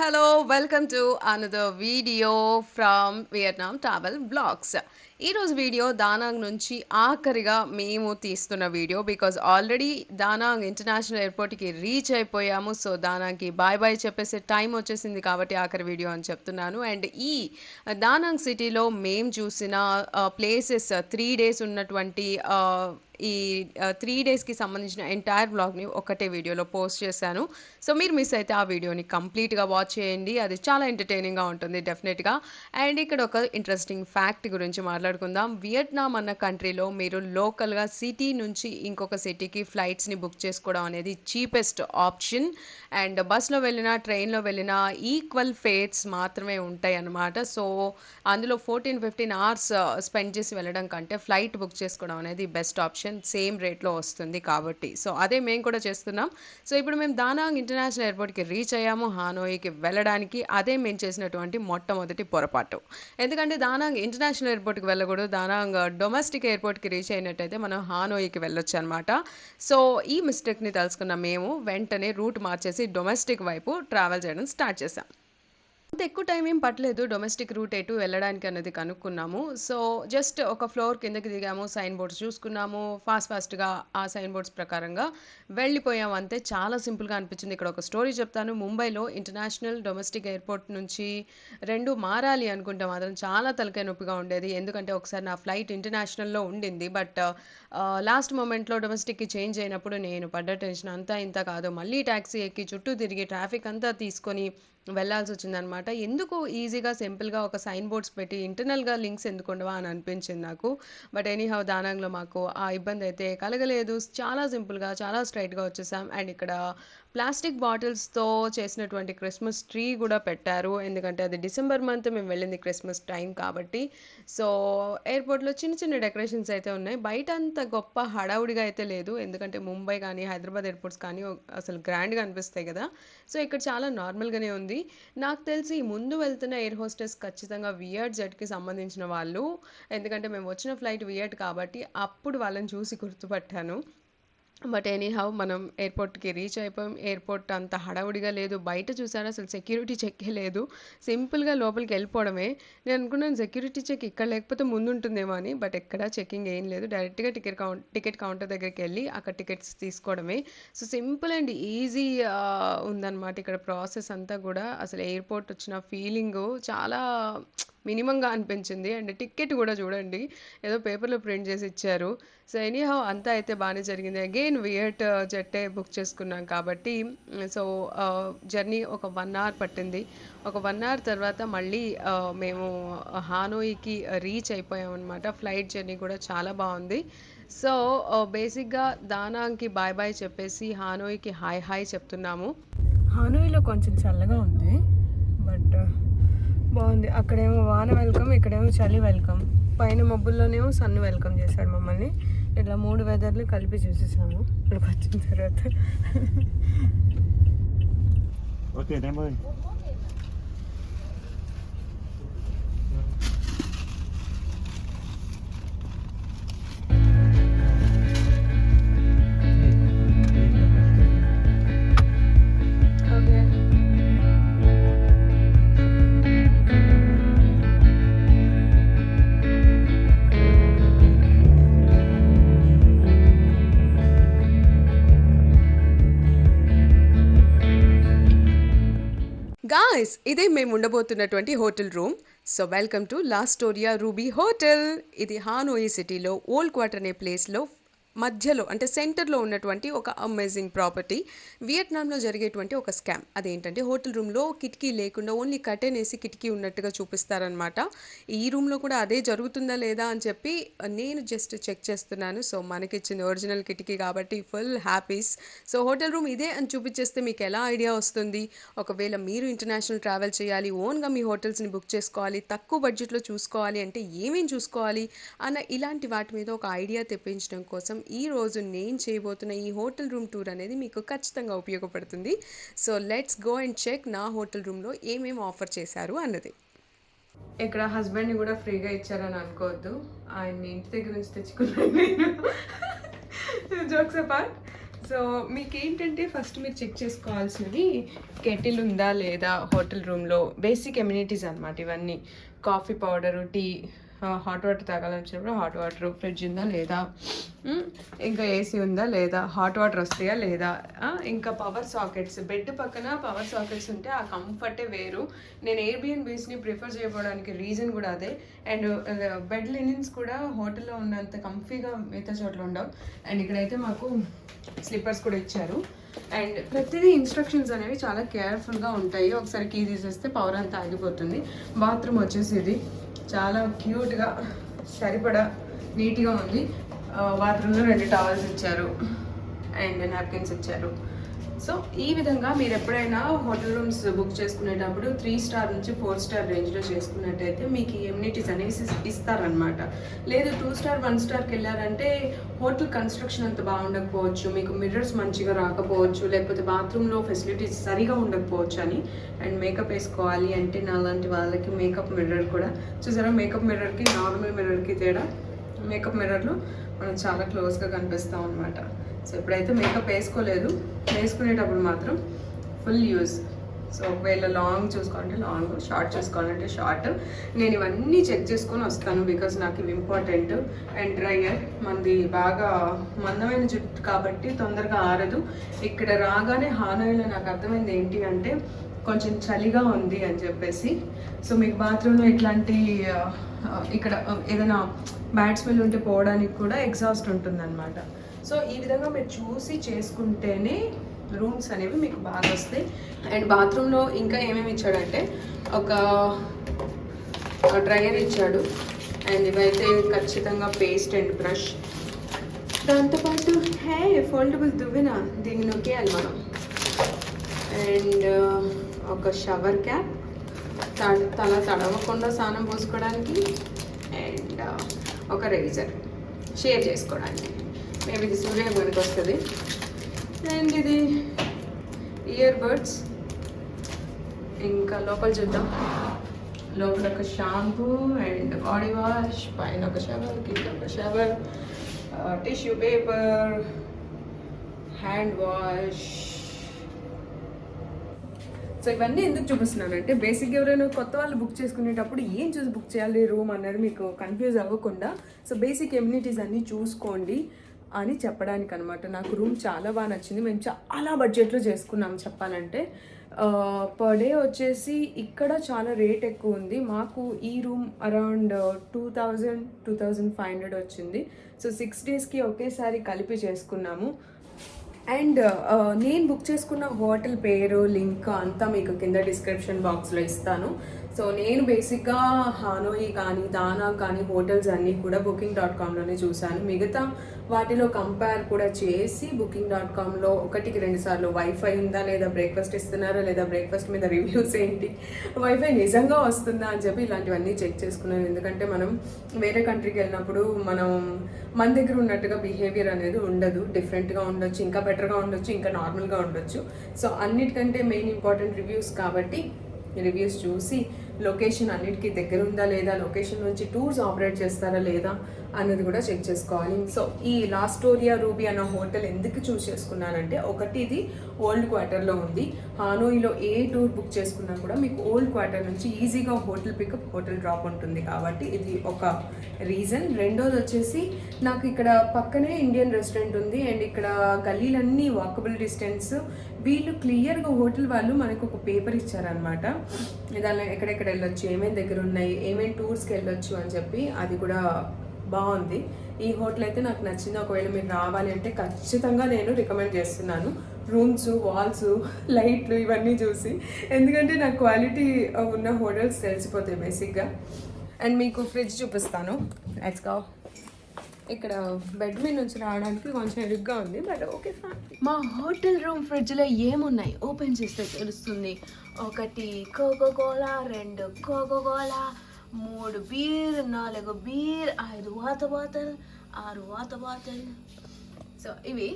Hello! Welcome to another video from Vietnam travel blogs. ఈరోజు video Danang నుంచి ఆఖరిగా మేము తీస్తున్న video. Because already Danang international ఎయిర్‌పోర్ట్‌కి రీచ్ అయిపోయాము. సో, దానాంగ్‌కి బాయ్ బాయ్ చెప్పేసే టైం వచ్చేసింది కాబట్టి ఆఖరి వీడియో అని చెప్తున్నాను. అండ్ ఈ దానాంగ్ సిటీలో మేము చూసిన ప్లేసెస్ 3 డేస్ ఉన్నటువంటి ఈ 3 డేస్‌కి సంబంధించిన ఎంటైర్ వ్లాగ్‌ని ఒకటే వీడియోలో పోస్ట్ చేశాను. సో, మీరు మిస్ అయితే ఆ వీడియోని కంప్లీట్‌గా వాచ్ చేయండి. అది చాలా ఎంటర్‌టైనింగ్‌గా ఉంటుంది డెఫినెట్‌గా. అండ్ ఇక్కడ ఒక ఇంట్రెస్టింగ్ ఫ్యాక్ట్ గురించి మాట్లాడుకుందాం. వియత్నాం అన్న కంట్రీలో మీరు లోకల్‌గా సిటీ నుంచి ఇంకొక సిటీకి ఫ్లైట్స్‌ని బుక్ చేసుకోవడం అనేది చీపెస్ట్ ఆప్షన్. అండ్ బస్‌లో వెళ్ళినా, ట్రైన్‌లో వెళ్ళినా ఈక్వల్ ఫేర్స్ మాత్రమే ఉంటాయన్నమాట. సో, అందులో 14, 15 అవర్స్ స్పెండ్ చేసి వెళ్ళడం కంటే ఫ్లైట్ బుక్ చేసుకోవడం అనేది బెస్ట్ ఆప్షన్. సేమ్ రేట్‌లో వస్తుంది కాబట్టి. సో, అదే మేము కూడా చేస్తున్నాం. సో, ఇప్పుడు మేము దానాంగ్ ఇంటర్నేషనల్ ఎయిర్‌పోర్ట్‌కి రీచ్ అయ్యాము. హానోయికి వెళ్ళడానికి అదే మేము చేసినటువంటి మొట్టమొదటి పొరపాటు. ఎందుకంటే దానాంగ్ ఇంటర్నేషనల్ ఎయిర్‌పోర్ట్‌కి వెళ్ళకూడదు. దానాంగ్ డొమెస్టిక్ ఎయిర్‌పోర్ట్‌కి రీచ్ అయినట్టయితే మనం హానోయికి వెళ్ళొచ్చనమాట. సో, ఈ మిస్టేక్‌ని తెలుసుకున్న మేము వెంటనే రూట్ మార్చేసి డొమెస్టిక్ వైపు ట్రావెల్ చేయడం స్టార్ట్ చేశాం. అంత ఎక్కువ టైం ఏం పట్టలేదు. డొమెస్టిక్ రూట్ ఎటు వెళ్ళడానికి అన్నది కనుక్కున్నాము. సో, జస్ట్ ఒక ఫ్లోర్ కిందకి దిగాము. సైన్ బోర్డ్స్ చూసుకున్నాము. ఫాస్ట్‌గా ఆ సైన్ బోర్డ్స్ ప్రకారంగా వెళ్ళిపోయాము అంతే. చాలా సింపుల్‌గా అనిపించింది. ఇక్కడ ఒక స్టోరీ చెప్తాను. ముంబైలో ఇంటర్నేషనల్, డొమెస్టిక్ ఎయిర్‌పోర్ట్ నుంచి 2 మారాలి అనుకుంటే మాత్రం చాలా తలకాయ నొప్పిగా ఉండేది. ఎందుకంటే ఒకసారి నా ఫ్లైట్ ఇంటర్నేషనల్‌లో ఉండింది. బట్ లాస్ట్ మొమెంట్‌లో డొమెస్టిక్‌కి చేంజ్ అయినప్పుడు నేను పడ్డ టెన్షన్ అంతా ఇంతా కాదు. మళ్ళీ టాక్సీ ఎక్కి చుట్టూ తిరిగి ట్రాఫిక్ అంతా తీసుకొని వెళ్ళాల్సొచ్చిందనమాట. ఎందుకు ఈజీగా, సింపుల్‌గా ఒక సైన్ బోర్డ్స్ పెట్టి ఇంటర్నల్‌గా లింక్స్ ఎందుకుండవా అని అనిపించింది నాకు. బట్ ఎనీహౌ దానాంగ్‌లో మాకు ఆ ఇబ్బందయితే కలగలేదు. చాలా సింపుల్‌గా, చాలా స్ట్రెయిట్‌గా వచ్చేసాం. అండ్ ఇక్కడ ప్లాస్టిక్ బాటిల్స్‌తో చేసినటువంటి క్రిస్మస్ ట్రీ గూడా పెట్టారు. ఎందుకంటే అది డిసెంబర్ మంత్ మేము వెళ్ళింది క్రిస్మస్ టైం కాబట్టి. సో, ఎయిర్‌పోర్ట్‌లో చిన్న చిన్న డెకరేషన్స్ అయితే ఉన్నాయి. బయట అంత గొప్ప హడావుడిగా అయితే లేదు. ఎందుకంటే ముంబై గానీ, హైదరాబాద్ ఎయిర్‌పోర్ట్స్ కానీ అసలు గ్రాండ్‌గా అనిపిస్తాయి గదా! సో, ఇక్కడ చాలా నార్మల్‌గానే ఉంది. నాకు తెలిసి ముందు వెళ్తున్న ఎయిర్ హోస్టెస్ ఖచ్చితంగా వియట్ జెట్‌కి సంబంధించిన వాళ్ళు. ఎందుకంటే మేము వచ్చిన ఫ్లైట్ వియట్ కాబట్టి అప్పుడు వాళ్ళని చూసి గుర్తుపట్టాను. బట్ ఎనీహౌ మనం ఎయిర్‌పోర్ట్‌కి రీచ్ అయిపోయాం. ఎయిర్‌పోర్ట్ అంత హడావుడిగా లేదు. బయట చూసారా అసలు సెక్యూరిటీ చెక్కే లేదు. సింపుల్‌గా లోపలికెళ్ళిపోవడమే. నేను అనుకున్నాను సెక్యూరిటీ చెక్ ఇక్కడ లేకపోతే ముందుంటుందేమో అని. బట్ ఎక్కడ చెకింగ్ ఏం లేదు. డైరెక్ట్‌గా టికెట్ కౌంటర్ దగ్గరికెళ్ళి అక్కడ టికెట్స్ తీసుకోవడమే. సో, సింపుల్ అండ్ ఈజీ ఉందనమాట ఇక్కడ ప్రాసెస్ అంతా గూడా. అసలు ఎయిర్‌పోర్ట్ వచ్చిన ఫీలింగు చాలా మినిమంగా అనిపించింది. అండ్ టికెట్ గూడా చూడండి. ఏదో పేపర్‌లో ప్రింట్ చేసి ఇచ్చారు. సో, ఎనీహౌ అంతా అయితే బానే జరిగింది. అగైన్ వియట్ జెట్టే బుక్ చేసుకున్నాం కాబట్టి సో, జర్నీ ఒక 1 అవర్ పట్టింది. ఒక 1 అవర్ తర్వాత మళ్ళీ మేము హానోయికి రీచ్ అయిపోయామనమాట. ఫ్లైట్ జర్నీ కూడా చాలా బావుంది. సో, బేసిక్‌గా దానాంగ్‌కి బాయ్ బాయ్ చెప్పేసి హానోయికి హాయ్ హాయ్ చెప్తున్నాము. హానోయిలో కొంచెం చల్లగా ఉంది. బట్ బాగుంది. అక్కడేమో వాన వెల్కమ్, ఇక్కడేమో చలి వెల్కమ్. పైన మబ్బుల్లోనేమో సన్ వెల్కమ్ చేశాడు మమ్మల్ని. ఇట్లా 3 వెదర్లు కలిపి చూసేసాము ఇక్కడికి వచ్చిన తర్వాత. Okay number okay. గాయ్స్ ఇదే మేము ఉండబోతున్నటువంటి hotel room. So welcome to La Storia Ruby hotel. ఇది హానోయి సిటీలో ఓల్డ్ క్వార్టర్ అనే ప్లేస్లో మధ్యలో అంటే సెంటర్లో ఉన్నటువంటి ఒక అమేజింగ్ ప్రాపర్టీ. వియత్నాంలో జరిగేటువంటి ఒక స్కామ్ అదేంటంటే హోటల్ రూమ్లో కిటికీ లేకుండా ఓన్లీ కర్టెన్ వేసి కిటికీ ఉన్నట్టుగా చూపిస్తారనమాట. ఈ రూమ్లో కూడా అదే జరుగుతుందా లేదా అని చెప్పి నేను జస్ట్ చెక్ చేస్తున్నాను. సో మనకిచ్చింది ఒరిజినల్ కిటికీ కాబట్టి full happies. So hotel room ఇదే అని చూపించేస్తే మీకు ఎలా ఐడియా వస్తుంది? ఒకవేళ మీరు ఇంటర్నేషనల్ ట్రావెల్ చేయాలి, ఓన్గా మీ హోటల్స్ని బుక్ చేసుకోవాలి, తక్కువ బడ్జెట్లో చూసుకోవాలి అంటే ఏమేం చూసుకోవాలి అన్న ఇలాంటి వాటి మీద ఒక ఐడియా తెప్పించడం కోసం ఈరోజు నేను చేయబోతున్న ఈ హోటల్ రూమ్ టూర్ అనేది మీకు ఖచ్చితంగా ఉపయోగపడుతుంది. So let's go and check నా హోటల్ రూమ్లో ఏమేమి ఆఫర్ చేశారు అన్నది. ఇక్కడ హస్బెండ్ని కూడా ఫ్రీగా ఇచ్చారని అనుకోవద్దు. ఆయన్ని ఇంటి దగ్గర నుంచి తెచ్చుకున్నాను నేను. Jokes apart. సో మీకేంటంటే ఫస్ట్ మీరు చెక్ చేసుకోవాల్సినవి కెటిల్ ఉందా లేదా హోటల్ రూమ్లో, బేసిక్ ఎమ్యూనిటీస్ అనమాట ఇవన్నీ. Coffee powder, tea, hot water తాగాలనిచ్చినప్పుడు హాట్ వాటర్, ఫ్రిడ్జ్ ఉందా లేదా, ఇంకా ఏసీ ఉందా లేదా, హాట్ వాటర్ వస్తాయా లేదా, ఇంకా పవర్ సాకెట్స్. బెడ్ పక్కన పవర్ సాకెట్స్ ఉంటే ఆ కంఫర్టే వేరు. నేను ఎయిర్బిఎన్బీస్ని ప్రిఫర్ చేయడానికి రీజన్ కూడా అదే. అండ్ బెడ్ లినిన్స్ కూడా హోటల్లో ఉన్నంత కంఫీగా మిగతా చోట్ల ఉండవు. అండ్ ఇక్కడైతే మాకు స్లిప్పర్స్ కూడా ఇచ్చారు. అండ్ ప్రతిదీ ఇన్స్ట్రక్షన్స్ అనేవి చాలా కేర్ఫుల్గా ఉంటాయి. ఒకసారి కీ తీసేస్తే పవర్ అంతా ఆగిపోతుంది. బాత్రూమ్ వచ్చేసి ఇది చాలా క్యూట్గా సరిపడా నీట్గా ఉంది. బాత్రూంలో 2 టవల్స్ ఇచ్చారు అండ్ నాప్కిన్స్ ఇచ్చారు. సో ఈ విధంగా మీరు ఎప్పుడైనా హోటల్ రూమ్స్ బుక్ చేసుకునేటప్పుడు 3 స్టార్ నుంచి 4 స్టార్ రేంజ్లో చేసుకున్నట్టయితే మీకు ఈ ఎమ్యూనిటీస్ అనేవి ఇస్తారనమాట. లేదు 2 స్టార్ 1 స్టార్కి వెళ్ళారంటే హోటల్ కన్స్ట్రక్షన్ అంత బాగుండకపోవచ్చు, మీకు మిర్రర్స్ మంచిగా రాకపోవచ్చు, లేకపోతే బాత్రూంలో ఫెసిలిటీస్ సరిగా ఉండకపోవచ్చు అని. అండ్ మేకప్ వేసుకోవాలి అంటే నాలాంటి వాళ్ళకి మేకప్ మిర్రర్ కూడా చూసారా, మేకప్ మిర్రర్కి నార్మల్ మిర్రర్కి తేడా, మేకప్ మిర్రర్లో మనం చాలా క్లోజ్గా కనిపిస్తాం అనమాట. సో ఎప్పుడైతే మేకప్ వేసుకోలేదు, వేసుకునేటప్పుడు మాత్రం ఫుల్ యూజ్. సో ఒకవేళ లాంగ్ చూసుకోవాలంటే లాంగ్, షార్ట్ చూసుకోవాలంటే షార్ట్. నేను ఇవన్నీ చెక్ చేసుకొని వస్తాను బికాజ్ నాకు ఇవి ఇంపార్టెంట్. అండ్ డ్రైయర్ మనది బాగా మందమైన జుట్టు కాబట్టి తొందరగా ఆరదు. ఇక్కడ రాగానే హానోయిలో నాకు అర్థమైంది ఏంటి అంటే కొంచెం చలిగా ఉంది అని చెప్పేసి. సో మీకు బాత్రూంలో ఇట్లాంటి ఇక్కడ ఏదైనా బ్యాడ్ స్మెల్ ఉంటే పోవడానికి కూడా ఎగ్జాస్ట్ ఉంటుందన్నమాట. సో ఈ విధంగా మీరు చూసి చేసుకుంటేనే రూమ్స్ అనేవి మీకు బాగా వస్తాయి. అండ్ బాత్రూంలో ఇంకా ఏమేమి ఇచ్చాడంటే ఒక డ్రైయర్ ఇచ్చాడు. అండ్ ఇవైతే ఖచ్చితంగా పేస్ట్ అండ్ బ్రష్. దాంతోపాటు ఫోల్డబుల్ దువ్వెన, దీన్ని నొక్కేయాలి మనం. అండ్ ఒక షవర్ క్యాప్, తల తడవకుండా స్నానం పోసుకోవడానికి. అండ్ ఒక రేజర్ షేవ్ చేసుకోవడానికి. మేబీ ఇది సూర్యమునికి వస్తుంది. అండ్ ఇది ఇయర్ బడ్స్. ఇంకా లోపల చూద్దాం. లోపల ఒక షాంపూ అండ్ బాడీ వాష్, పైన ఒక షవర్, కింద ఒక shower, tissue paper, hand wash. So ఇవన్నీ ఎందుకు చూపిస్తున్నానంటే బేసిక్గా ఎవరైనా కొత్త వాళ్ళు బుక్ చేసుకునేటప్పుడు ఏం చూసి బుక్ చేయాలి రూమ్ అన్నది మీకు కన్ఫ్యూజ్ అవ్వకుండా, సో బేసిక్ ఎమ్యూనిటీస్ అన్నీ చూసుకోండి అని చెప్పడానికి అనమాట. నాకు రూమ్ చాలా బాగా నచ్చింది. మేము చాలా బడ్జెట్లో చేసుకున్నాం చెప్పాలంటే. పర్ డే వచ్చేసి ఇక్కడ చాలా రేట్ ఎక్కువ ఉంది. మాకు ఈ రూమ్ అరౌండ్ 2500 వచ్చింది. సో 6 డేస్కి ఒకేసారి కలిపి చేసుకున్నాము. అండ్ నేను బుక్ చేసుకున్న హోటల్ పేరు, లింక్ అంతా మీకు కింద డిస్క్రిప్షన్ బాక్స్లో ఇస్తాను. సో నేను బేసిక్గా హానోయి కానీ దానా కానీ హోటల్స్ అన్నీ కూడా booking.comలోనే చూశాను. మిగతా వాటిలో కంపేర్ కూడా చేసి booking.comలో 1-2 సార్లు వైఫై ఉందా లేదా, బ్రేక్ఫాస్ట్ ఇస్తున్నారా లేదా, బ్రేక్ఫాస్ట్ మీద రివ్యూస్ ఏంటి, వైఫై నిజంగా వస్తుందా అని చెప్పి ఇలాంటివన్నీ చెక్ చేసుకున్నాను. ఎందుకంటే మనం వేరే కంట్రీకి వెళ్ళినప్పుడు మన దగ్గర ఉన్నట్టుగా బిహేవియర్ అనేది ఉండదు, డిఫరెంట్గా ఉండొచ్చు, ఇంకా బెటర్గా ఉండొచ్చు, ఇంకా నార్మల్గా ఉండొచ్చు. సో అన్నిటికంటే మెయిన్ ఇంపార్టెంట్ రివ్యూస్ కాబట్టి రివ్యూస్ చూసి లొకేషన్ అన్నిటికీ దగ్గర ఉందా లేదా, లొకేషన్ నుంచి టూర్స్ ఆపరేట్ చేస్తారా లేదా అన్నది కూడా చెక్ చేసుకోవాలి. సో ఈ లా స్టోరియా రూబీ అన్న హోటల్ ఎందుకు చూస్ చేసుకున్నానంటే, ఒకటి ఇది ఓల్డ్ క్వార్టర్లో ఉంది. హానోయిలో ఏ టూర్ బుక్ చేసుకున్నా కూడా మీకు ఓల్డ్ క్వార్టర్ నుంచి ఈజీగా హోటల్ పికప్, హోటల్ డ్రాప్ ఉంటుంది కాబట్టి ఇది ఒక రీజన్. రెండోది వచ్చేసి నాకు ఇక్కడ పక్కనే ఇండియన్ రెస్టారెంట్ ఉంది అండ్ ఇక్కడ గల్లీలన్నీ వాకబుల్ డిస్టెన్స్. వీళ్ళు క్లియర్గా హోటల్ వాళ్ళు మనకు ఒక పేపర్ ఇచ్చారనమాట, దానిలో ఎక్కడెక్కడ వెళ్ళొచ్చు, ఏమేమి దగ్గర ఉన్నాయి, ఏమేమి టూర్స్కి వెళ్ళొచ్చు అని చెప్పి. అది కూడా బాగుంది. ఈ హోటల్ అయితే నాకు నచ్చింది. ఒకవేళ మీరు రావాలి అంటే ఖచ్చితంగా నేను రికమెండ్ చేస్తున్నాను. రూమ్స్, వాల్స్, లైట్లు ఇవన్నీ చూసి, ఎందుకంటే నాకు క్వాలిటీ ఉన్న హోటల్స్ తెలిసిపోతాయి బేసిక్గా. అండ్ మీకు ఫ్రిడ్జ్ చూపిస్తాను. Let's go. ఇక్కడ బెడ్ మీద నుంచి రావడానికి కొంచెం ఇరుగ్గా ఉంది, బట్ ఓకే ఫైన్. మా హోటల్ రూమ్ ఫ్రిడ్జ్లో ఏమున్నాయి ఓపెన్ చేస్తే తెలుస్తుంది. 1 Coca Cola, 2 Coca Cola, 3 beer, 4 beer, 5 water bottle, 6 water bottle. So ఇవి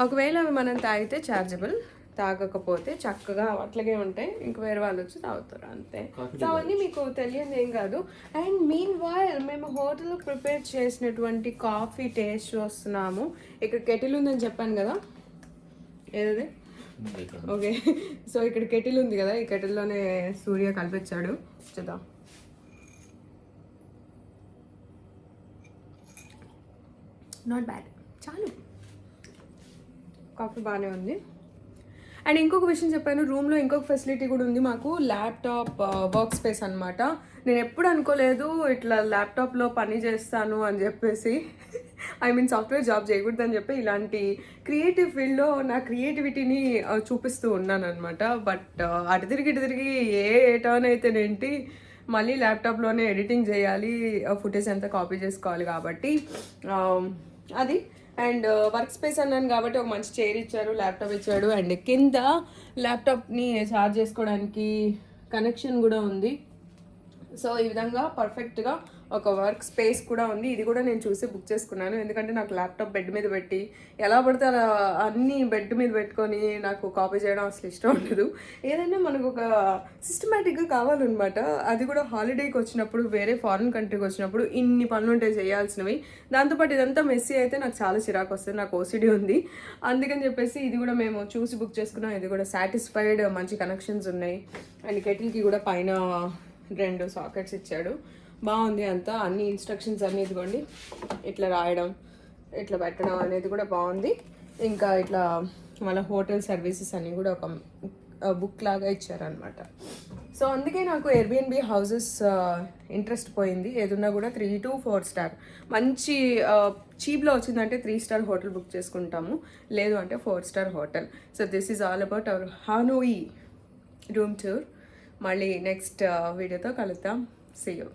ఒకవేళ అవి మనం తాగితే ఛార్జబుల్, తాగకపోతే చక్కగా అట్లాగే ఉంటాయి, ఇంక వేరే వాళ్ళు వచ్చి తాగుతారు అంతే. సో అవన్నీ మీకు తెలియదు ఏం కాదు. అండ్ మీన్ వైల్ మేము హోటల్లో ప్రిపేర్ చేసినటువంటి కాఫీ టేస్ట్ వస్తున్నాము. ఇక్కడ కెటిల్ ఉందని చెప్పాను కదా, ఏదది ఓకే. సో ఇక్కడ కెటిల్ ఉంది కదా, ఈ కెటిల్లోనే సూర్య కలిపించాడు, చూద్దాం. నాట్ బ్యాడ్, చాలు, కాఫీ బాగానే ఉంది. అండ్ ఇంకొక విషయం చెప్పాను, రూమ్లో ఇంకొక ఫెసిలిటీ కూడా ఉంది మాకు, ల్యాప్టాప్ వర్క్ స్పేస్ అనమాట. నేను ఎప్పుడు అనుకోలేదు ఇట్లా ల్యాప్టాప్లో పని చేస్తాను అని చెప్పేసి, ఐ మీన్ సాఫ్ట్వేర్ జాబ్ చేయకూడదని చెప్పి ఇలాంటి క్రియేటివ్ ఫీల్డ్లో నా క్రియేటివిటీని చూపిస్తూ ఉన్నాను అనమాట. బట్ అటు తిరిగి ఏ టర్న్ అయితేనేంటి, మళ్ళీ ల్యాప్టాప్లోనే ఎడిటింగ్ చేయాలి, ఫుటేజ్ అంతా కాపీ చేసుకోవాలి కాబట్టి అది. అండ్ వర్క్ స్పేస్ అన్నాను కాబట్టి ఒక మంచి చైర్ ఇచ్చారు, ల్యాప్టాప్ ఇచ్చాడు, అండ్ కింద ల్యాప్టాప్ని ఛార్జ్ చేసుకోవడానికి కనెక్షన్ కూడా ఉంది. సో ఈ విధంగా పర్ఫెక్ట్గా ఒక వర్క్ స్పేస్ కూడా ఉంది. ఇది కూడా నేను చూసి బుక్ చేసుకున్నాను, ఎందుకంటే నాకు ల్యాప్టాప్ బెడ్ మీద పెట్టి ఎలా పడితే అలా అన్నీ బెడ్ మీద పెట్టుకొని నాకు కాపీ చేయడం అసలు ఇష్టం ఉండదు. ఏదైనా మనకు ఒక సిస్టమేటిక్గా కావాలన్నమాట. అది కూడా హాలిడేకి వచ్చినప్పుడు, వేరే ఫారిన్ కంట్రీకి వచ్చినప్పుడు ఇన్ని పనులు ఉంటాయి చేయాల్సినవి. దాంతోపాటు ఇదంతా మెస్సీ అయితే నాకు చాలా చిరాకు వస్తుంది, నాకు ఓసిడి ఉంది. అందుకని చెప్పేసి ఇది కూడా మేము చూసి బుక్ చేసుకున్నాం. ఇది కూడా సాటిస్ఫైడ్, మంచి కనెక్షన్స్ ఉన్నాయి. అండ్ కెటిల్కి కూడా పైన 2 సాకెట్స్ ఇచ్చాడు, బాగుంది అంతా. అన్ని ఇన్స్ట్రక్షన్స్ అన్నీ ఇదిగోండి, ఇట్లా రాయడం, ఇట్లా పెట్టడం అనేది కూడా బాగుంది. ఇంకా ఇట్లా మళ్ళీ హోటల్ సర్వీసెస్ అన్నీ కూడా ఒక బుక్ లాగా ఇచ్చారనమాట. సో అందుకే నాకు ఎయిర్బిఎన్బి హౌసెస్ ఇంట్రెస్ట్ పోయింది. ఏదున్నా కూడా 3 to 4 స్టార్, మంచి చీప్లో వచ్చిందంటే 3 స్టార్ హోటల్ బుక్ చేసుకుంటాము, లేదు అంటే 4 star hotel. So this is all about our Hanoi room tour. మళ్ళీ నెక్స్ట్ వీడియోతో కలుద్దాం. See you.